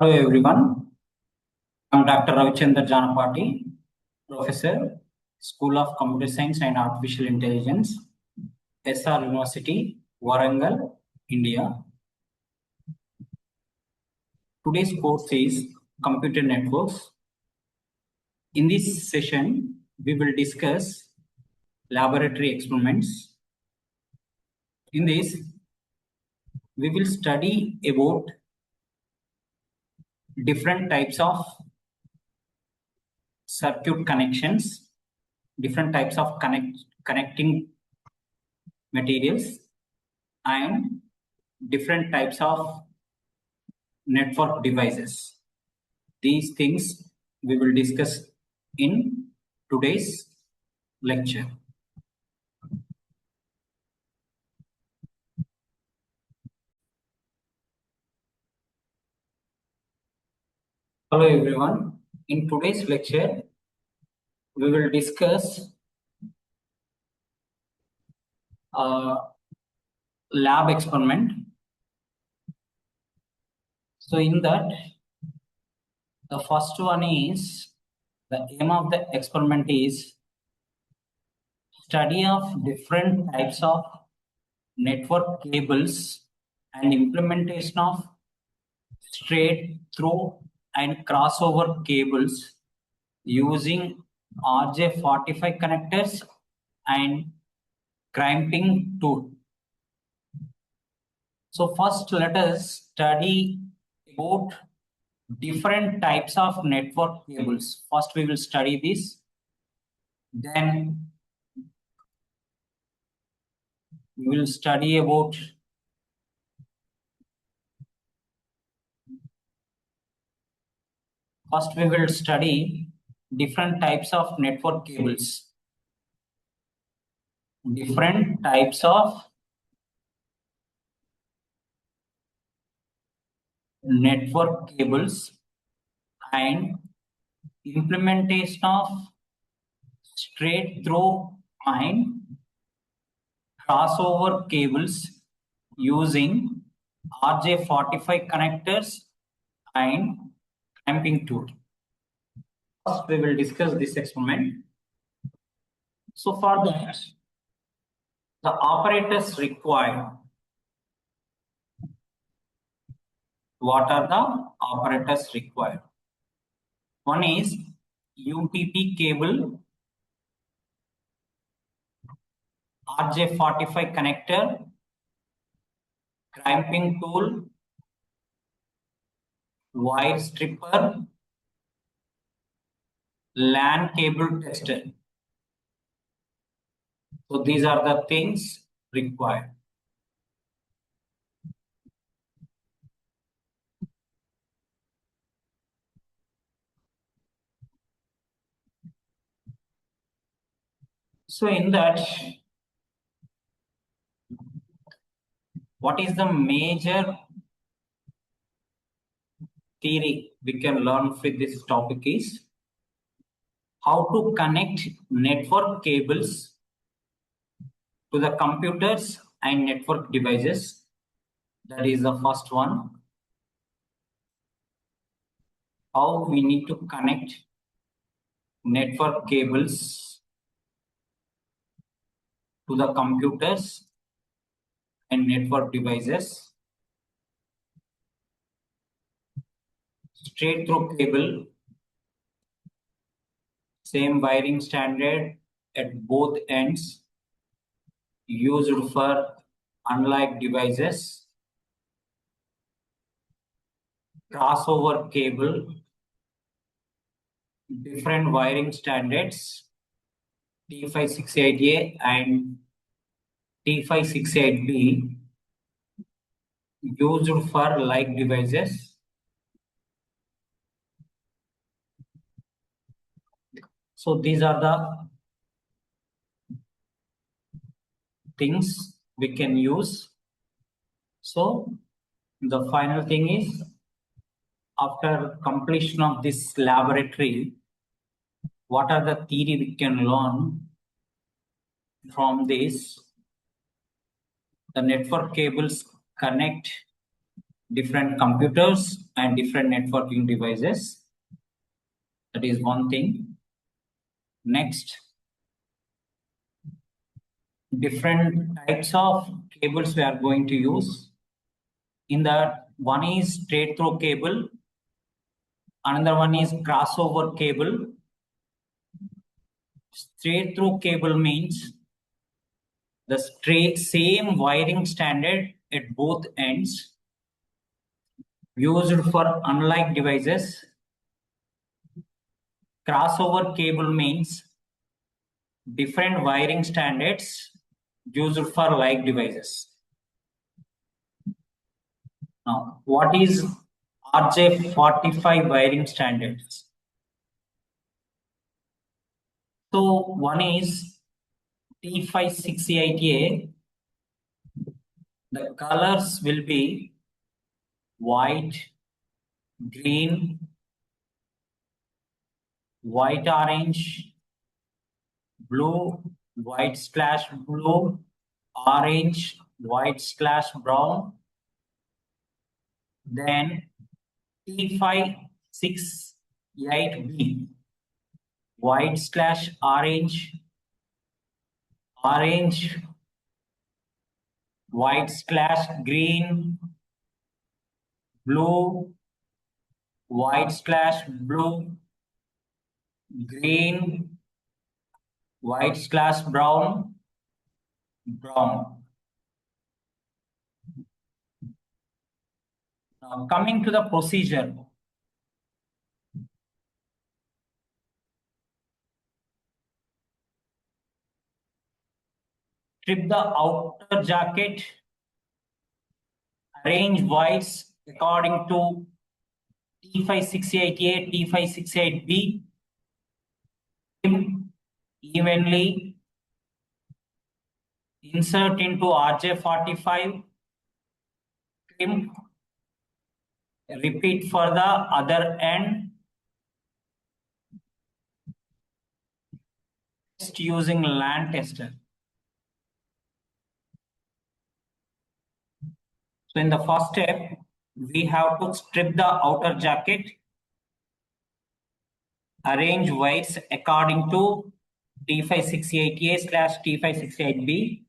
Hello everyone, I'm Dr. Ravichandra Janapati, Professor, School of Computer Science and Artificial Intelligence, SR University, Warangal, India. Today's course is Computer Networks. In this session, we will discuss laboratory experiments. In this, we will study about different types of circuit connections, different types of connecting materials, and different types of network devices. These things we will discuss in today's lecture. Hello everyone. In today's lecture, we will discuss a lab experiment. So in that, the first one is, the aim of the experiment is study of different types of network cables and implementation of straight through and crossover cables using RJ45 connectors and crimping tool. So first let us study about different types of network cables. First we will study this. Then we will study about different types of network cables. Different types of network cables and implementation of straight through and crossover cables using RJ45 connectors and clamping tool. First, we will discuss this experiment. So for that, the operators required. What are the operators required? One is UPP cable, RJ45 connector, crimping tool, wire stripper, LAN cable tester. So these are the things required. So in that, what is the major theory we can learn with this topic is how to connect network cables to the computers and network devices. That is the first one. How we need to connect network cables to the computers and network devices. Straight through cable, same wiring standard at both ends, used for unlike devices. Crossover cable, different wiring standards, T568A and T568B, used for like devices. So these are the things we can use. So the final thing is, after completion of this laboratory, what are the theory we can learn from this? The network cables connect different computers and different networking devices. That is one thing. Next, different types of cables we are going to use. In that, one is straight through cable, another one is crossover cable. Straight through cable means the same wiring standard at both ends, used for unlike devices. Crossover cable means different wiring standards used for like devices. Now, what is RJ45 wiring standards? So one is T568A. The colors will be white, green, white orange, blue, white slash blue, orange, white slash brown. Then T568B, white slash orange, orange, white slash green, blue, white slash blue, green, white slash brown, brown. Now coming to the procedure. Strip the outer jacket, arrange wires according to T568A, T568B, trim evenly, insert into RJ45, trim, repeat for the other end, test using LAN tester. So in the first step, we have to strip the outer jacket, arrange wires according to T568A slash T568B,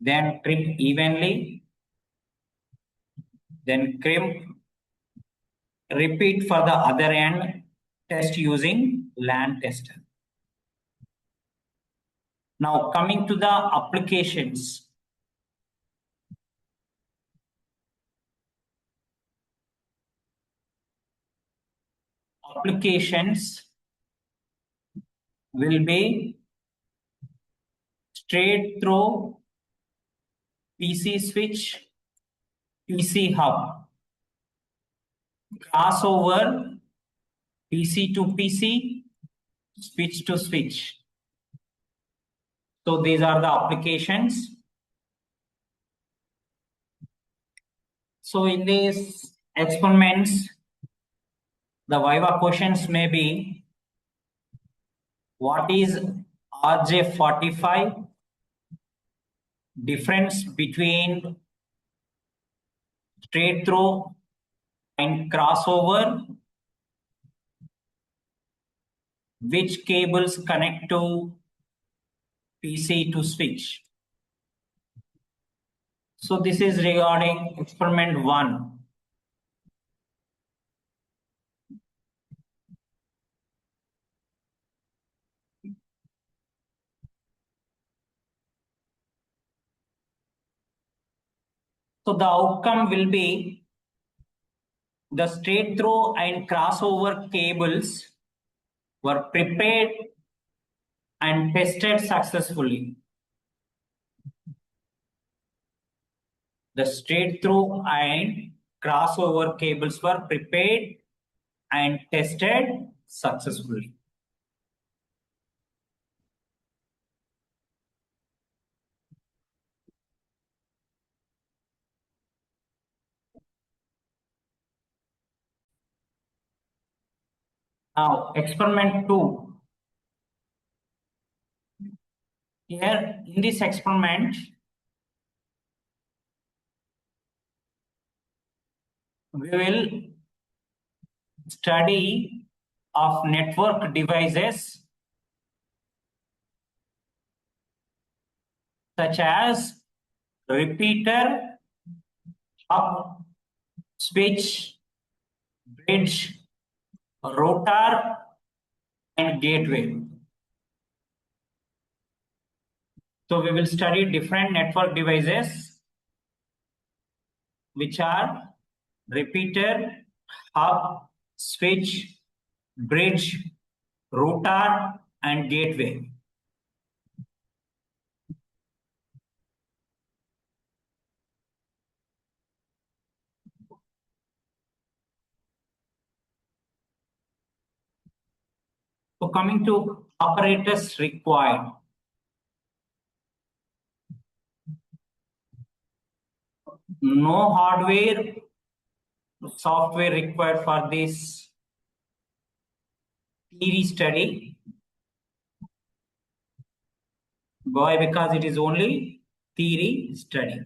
then trim evenly, then crimp, repeat for the other end, test using LAN tester. Now coming to the applications. Applications will be straight through PC switch, PC hub, crossover, PC to PC, switch to switch. So these are the applications. So in these experiments, the Viva questions may be, what is RJ45? Difference between straight through and crossover. Which cables connect to PC to switch? So this is regarding experiment 1. So the outcome will be the straight through and crossover cables were prepared and tested successfully. The straight through and crossover cables were prepared and tested successfully. Now, experiment 2. Here, in this experiment, we will study of network devices such as repeater, hub, switch, bridge, router, and gateway. So we will study different network devices which are repeater, hub, switch, bridge, router, and gateway. So coming to operators required. No hardware, software required for this theory study. Why? Because it is only theory study.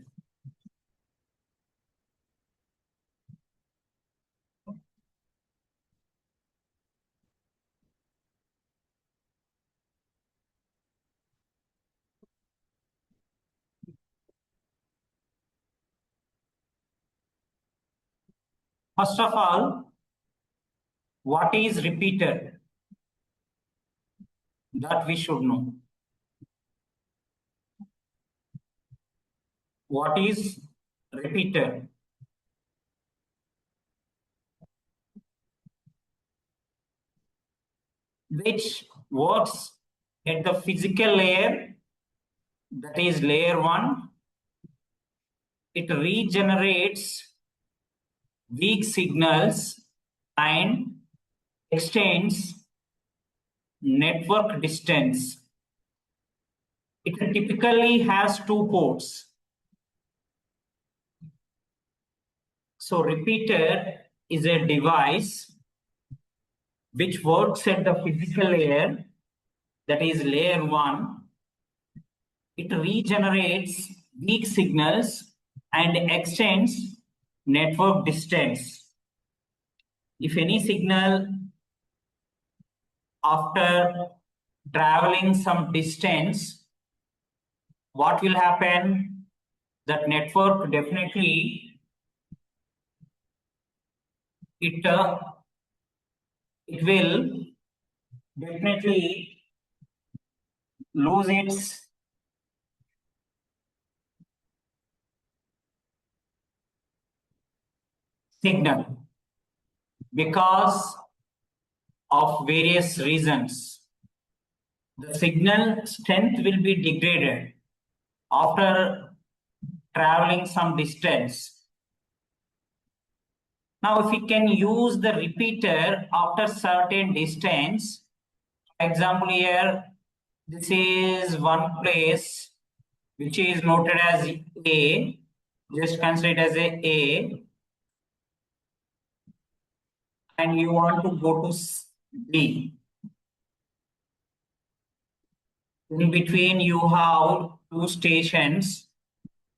First of all, what is repeater? That we should know. What is repeater? Which works at the physical layer, that is layer 1. It regenerates weak signals and extends network distance. It typically has 2 ports. So repeater is a device which works at the physical layer, that is layer 1. It regenerates weak signals and extends network distance. If any signal after traveling some distance, what will happen? That network definitely it will definitely lose its signal because of various reasons. The signal strength will be degraded after traveling some distance. Now, if we can use the repeater after certain distance, for example, here, this is one place which is noted as A. Just consider it as A. And you want to go to B. In between, you have 2 stations,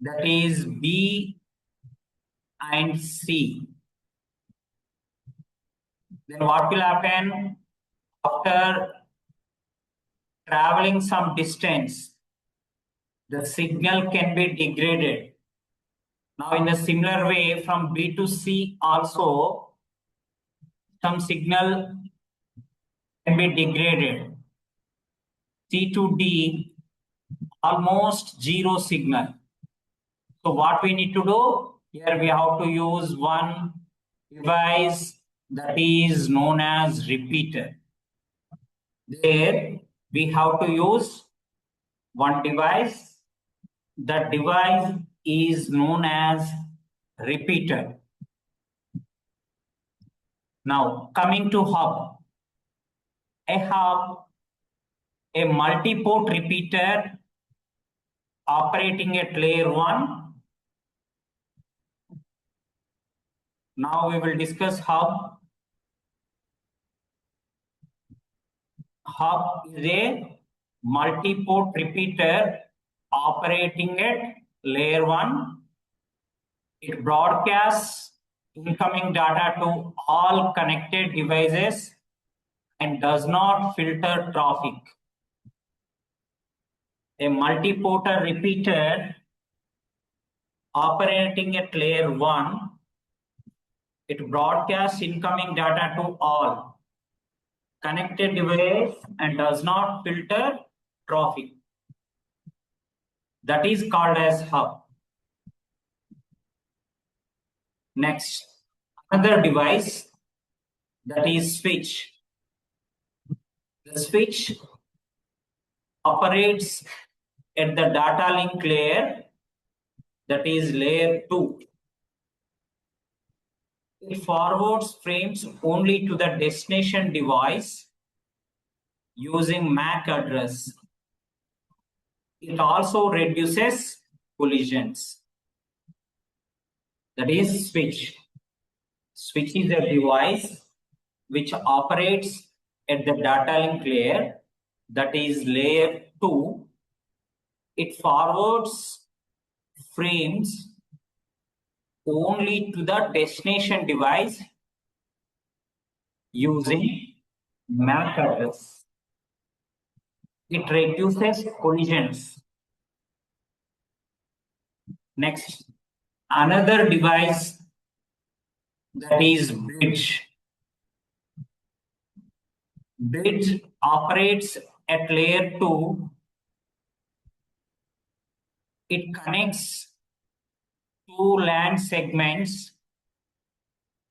that is B and C. Then what will happen? After traveling some distance, the signal can be degraded. Now, in a similar way, from B to C also, some signal can be degraded. C to D, almost 0 signal. So what we need to do? Here we have to use one device that is known as repeater. There we have to use one device. That device is known as repeater. Now coming to hub. A hub, a multi-port repeater operating at layer 1. Now we will discuss hub. Hub is a multi-port repeater operating at layer 1. It broadcasts incoming data to all connected devices and does not filter traffic. A multi-porter repeater operating at layer 1, it broadcasts incoming data to all connected devices and does not filter traffic. That is called as hub. Next, another device, that is switch. The switch operates at the data link layer, that is layer 2. It forwards frames only to the destination device using MAC address. It also reduces collisions. That is switch. Switch is a device which operates at the data link layer, that is layer 2. It forwards frames only to the destination device using MAC address. It reduces collisions. Next, another device, that is bridge. Bridge operates at layer 2. It connects two LAN segments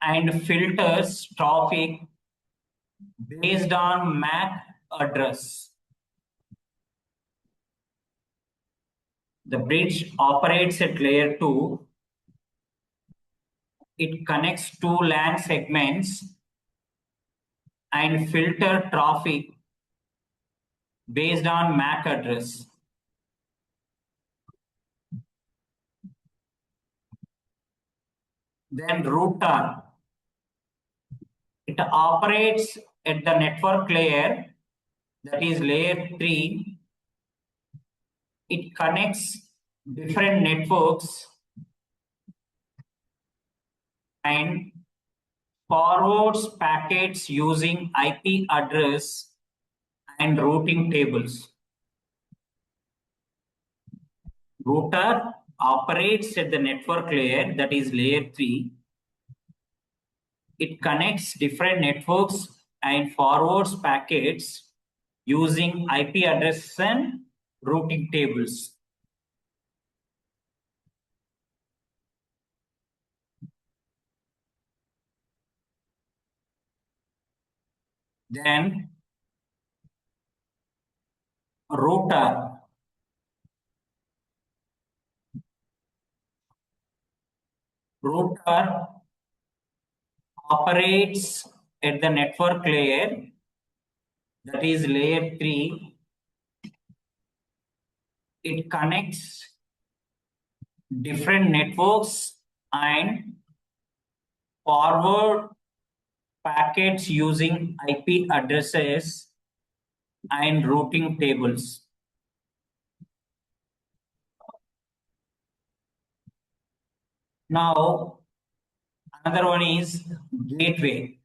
and filters traffic based on MAC address. The bridge operates at layer 2. It connects two LAN segments and filter traffic based on MAC address. Then router. It operates at the network layer, that is layer 3. It connects different networks and forwards packets using IP address and routing tables. Router operates at the network layer, that is layer 3. It connects different networks and forwards packets using IP address and routing tables. Then router. Router operates at the network layer, that is layer 3. It connects different networks and forward packets using IP addresses and routing tables. Now, another one is gateway.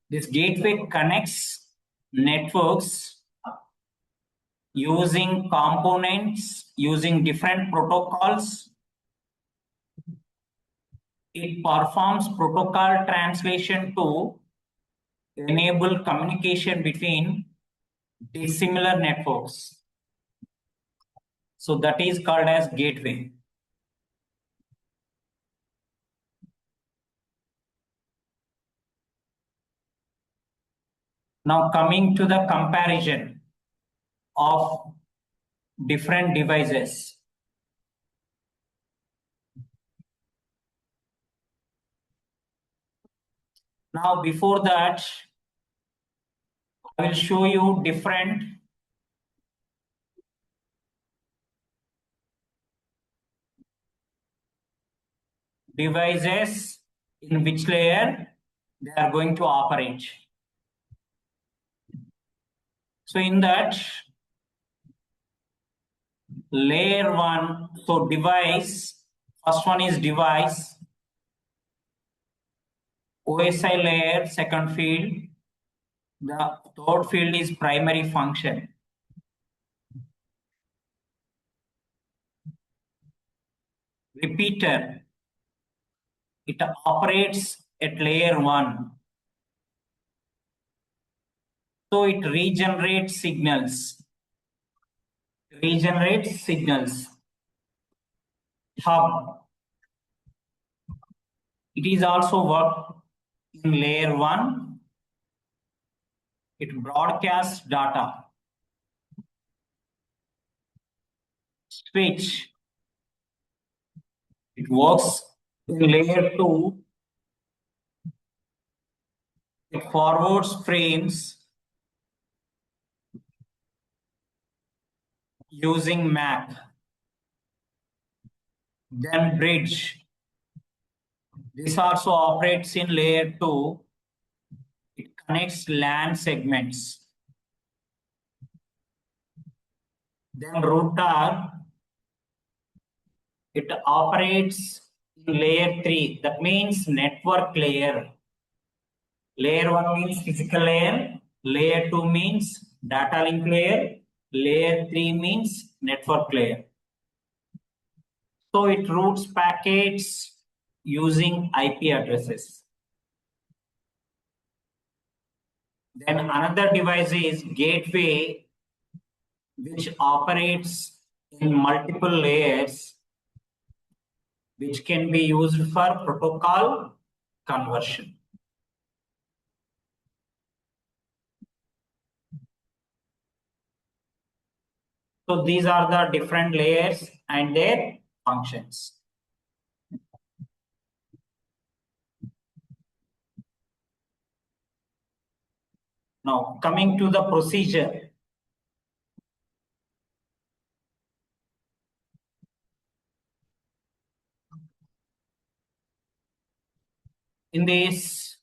This gateway connects networks using components, using different protocols. It performs protocol translation to enable communication between dissimilar networks. So that is called as gateway. Now coming to the comparison of different devices. Now before that, I will show you different devices in which layer they are going to operate. So in that layer 1, so device First one is device, OSI layer, second field. The third field is primary function. Repeater, it operates at layer 1. So it regenerates signals. Hub, it is also work in layer 1. It broadcasts data. Switch, it works in layer 2. It forwards frames using MAC. Then bridge, this also operates in layer 2. It connects LAN segments. Then router, it operates in layer 3. That means network layer. Layer 1 means physical layer. Layer 2 means data link layer. Layer 3 means network layer. So it routes packets using IP addresses. Then another device is gateway, which operates in multiple layers, which can be used for protocol conversion. So these are the different layers and their functions. Now coming to the procedure. In this,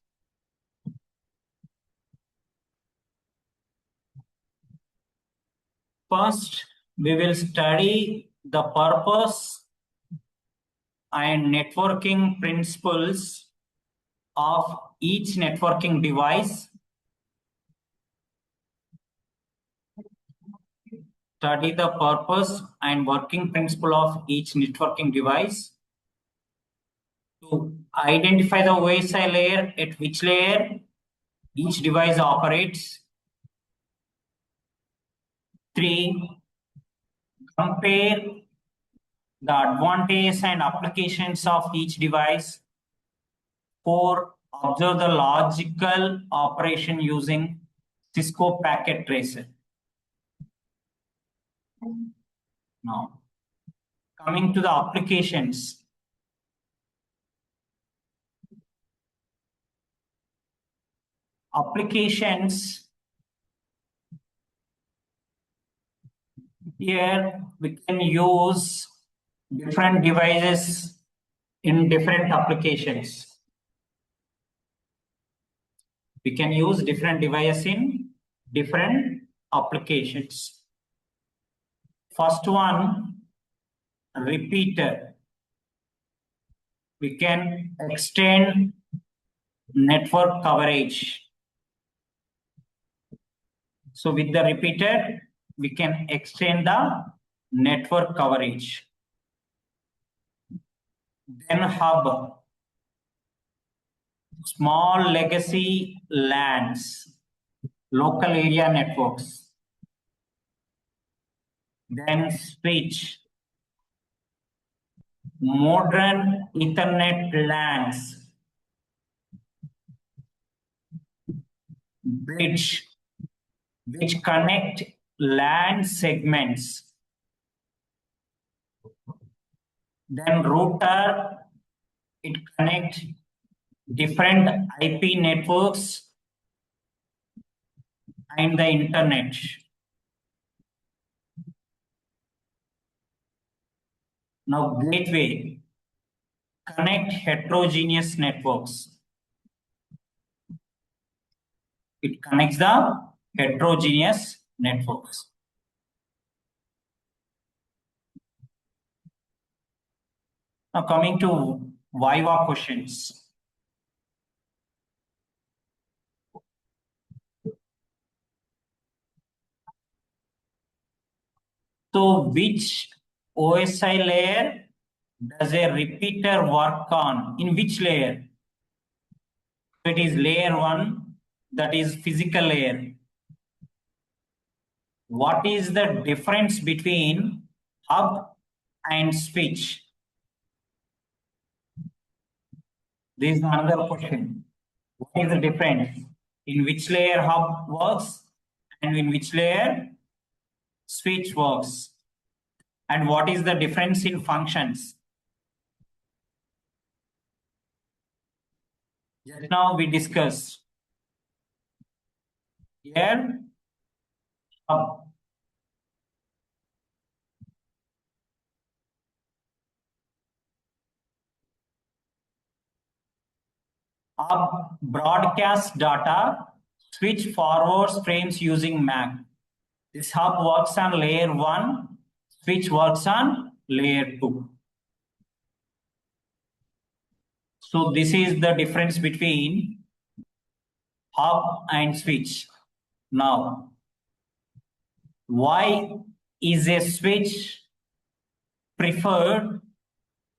first we will study the purpose and networking principles of each networking device. Study the purpose and working principle of each networking device. To identify the OSI layer, at which layer each device operates. 3, compare the advantages and applications of each device. 4, observe the logical operation using Cisco packet tracer. Now, coming to the applications. Applications, here we can use different devices in different applications. We can use different devices in different applications. First one, repeater. We can extend network coverage. So with the repeater, we can extend the network coverage. Then hub, small legacy LANs, local area networks. Then switch, modern Ethernet LANs. Bridge, which connect LAN segments. Then router, it connects different IP networks and the internet. Now gateway, connect heterogeneous networks. It connects the heterogeneous networks. Now coming to Viva questions. So which OSI layer does a repeater work on? In which layer? It is layer 1, that is physical layer. What is the difference between hub and switch? This is another question. What is the difference? In which layer hub works and in which layer switch works? And what is the difference in functions? Just now we discussed. Here, hub. Hub broadcast data, switch forwards frames using MAC. This hub works on layer 1, switch works on layer 2. So this is the difference between hub and switch. Now, why is a switch preferred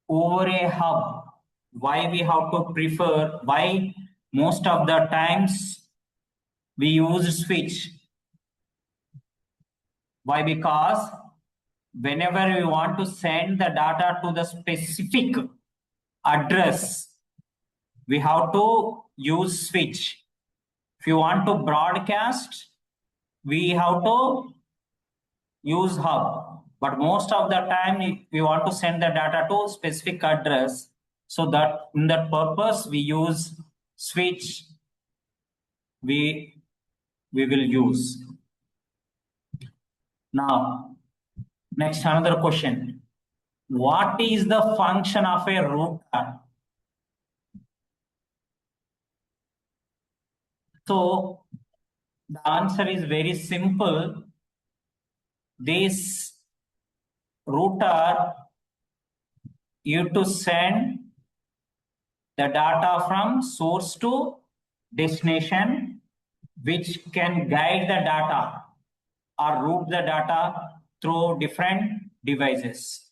over a hub? Why we have to prefer? Why most of the times we use switch? Why? Because whenever we want to send the data to the specific address, we have to use switch. If you want to broadcast, we have to use hub. But most of the time, we want to send the data to specific address. So that in that purpose, we use switch. We will use. Now, next another question. What is the function of a router? So the answer is very simple. This router used to send the data from source to destination, which can guide the data or route the data through different devices.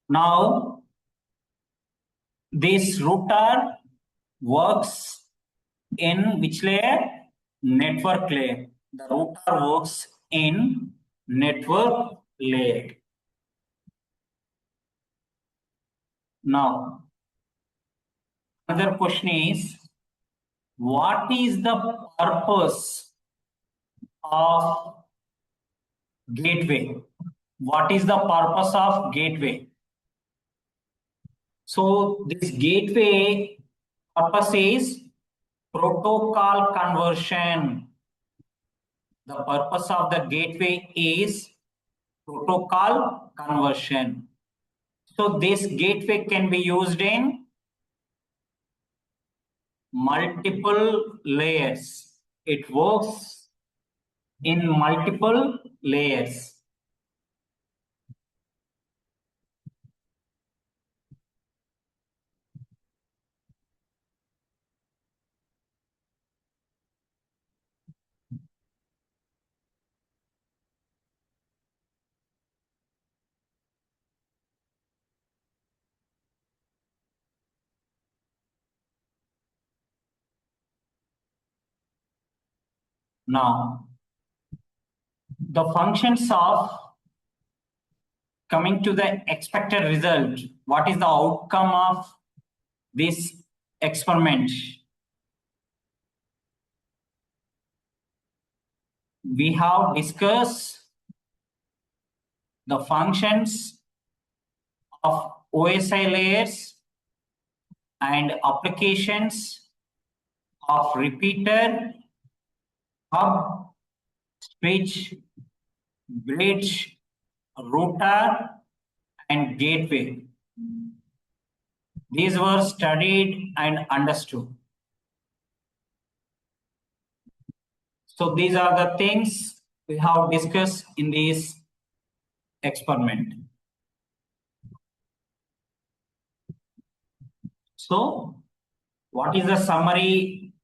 Now, this router works in which layer? Network layer. The router works in network layer. Now, another question is, what is the purpose of gateway? What is the purpose of gateway? So this gateway purpose is protocol conversion. The purpose of the gateway is protocol conversion. So this gateway can be used in multiple layers. It works in multiple layers. Now, the functions of coming to the expected result. What is the outcome of this experiment? We have discussed the functions of OSI layers and applications of repeater, hub, switch, bridge, router, and gateway. These were studied and understood. So these are the things we have discussed in this experiment. So, what is the summary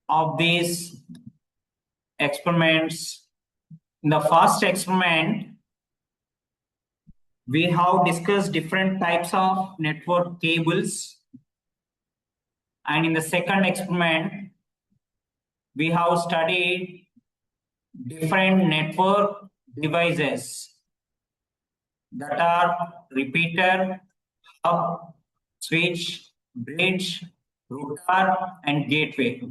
of these experiments? In the first experiment, we have discussed different types of network cables. And in the second experiment, we have studied different network devices that are repeater, hub, switch, bridge, router, and gateway.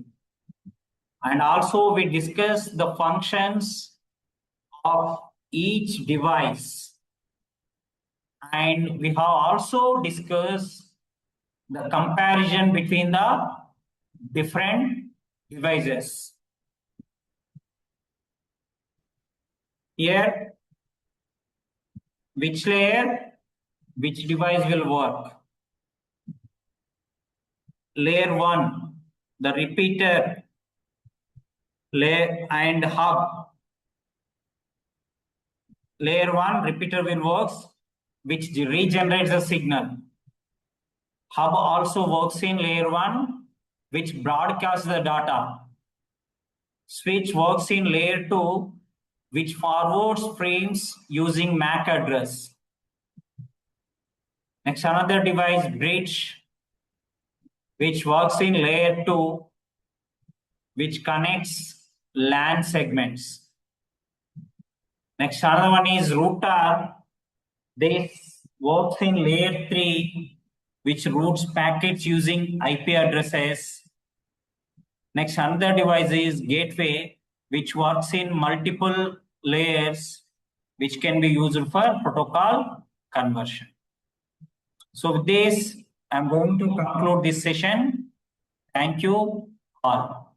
And also we discussed the functions of each device. And we have also discussed the comparison between the different devices. Here, which layer, which device will work? Layer 1, the repeater, layer and hub. Layer 1, repeater will work, which regenerates the signal. Hub also works in layer 1, which broadcasts the data. Switch works in layer 2, which forwards frames using MAC address. Next, another device, bridge, which works in layer 2, which connects LAN segments. Next, another one is router. This works in layer 3, which routes packets using IP addresses. Next, another device is gateway, which works in multiple layers, which can be used for protocol conversion. So with this, I'm going to conclude this session. Thank you all.